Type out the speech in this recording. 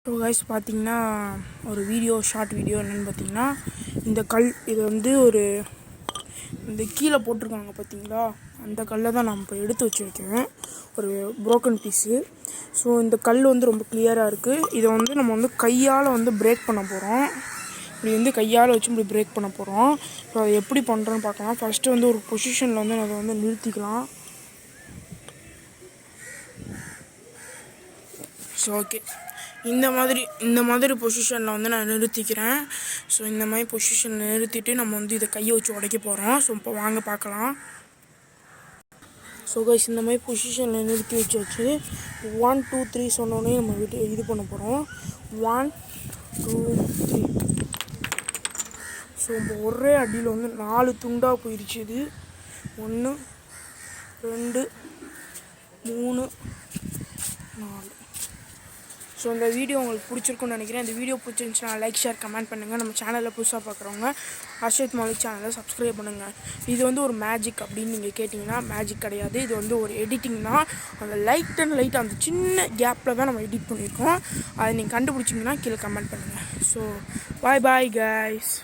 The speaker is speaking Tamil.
ஸோ கைஸ் பார்த்தீங்கன்னா ஒரு ஷார்ட் வீடியோ என்னென்னு பார்த்தீங்கன்னா இந்த கல் இது வந்து ஒரு இந்த கீழே போட்டிருக்காங்க பார்த்தீங்களா, அந்த கல்லை தான் நான் இப்போ எடுத்து வச்சுருக்கேன், ஒரு ப்ரோக்கன் பீஸு. ஸோ இந்த கல் வந்து ரொம்ப கிளியராக இருக்குது. இதை வந்து நம்ம வந்து கையால் வந்து பிரேக் பண்ண போகிறோம். இப்படி வந்து கையால் வச்சு இப்படி பிரேக் பண்ண போகிறோம். ஸோ அதை எப்படி பண்ணுறோன்னு பார்க்கலாம். ஃபஸ்ட்டு வந்து ஒரு பொசிஷனில் வந்து அதை வந்து நிறுத்திக்கலாம். ஸோ ஓகே, இந்த மாதிரி பொசிஷனில் வந்து நான் நிறுத்திக்கிறேன். ஸோ இந்த மாதிரி பொசிஷனில் நிறுத்திட்டு நம்ம வந்து இதை கையை வச்சு உடைக்க போகிறோம். ஸோ இப்போ வாங்க பார்க்கலாம். ஸோ கைஸ், இந்த மாதிரி பொசிஷனில் நிறுத்தி வச்சு 1 2 3 சொன்னோடனே நம்ம இது பண்ண போகிறோம். 1 2 3. ஸோ இப்போ ஒரே அடியில் வந்து 4 துண்டாக போயிடுச்சு. இது 1 2 3 4. ஸோ இந்த வீடியோ உங்களுக்கு பிடிச்சிருக்குன்னு நினைக்கிறேன். இந்த வீடியோ பிடிச்சிருந்துச்சுன்னா லைக், ஷேர், கமெண்ட் பண்ணுங்கள். நம்ம சேனலில் புதுசாக பார்க்குறவங்க ஹர்ஷித் மாலிக் சேனலை சப்ஸ்கிரைப் பண்ணுங்கள். இது வந்து ஒரு மேஜிக் அப்படின்னு நீங்கள் கேட்டிங்கன்னா மேஜிக் கிடையாது. இது வந்து ஒரு எடிட்டிங் தான். அந்த லைட் அந்த சின்ன கேப்பில் தான் நம்ம எடிட் பண்ணியிருக்கோம். அதை நீங்கள் கண்டுபிடிச்சிங்கன்னா கீழே கமெண்ட் பண்ணுங்கள். So bye guys.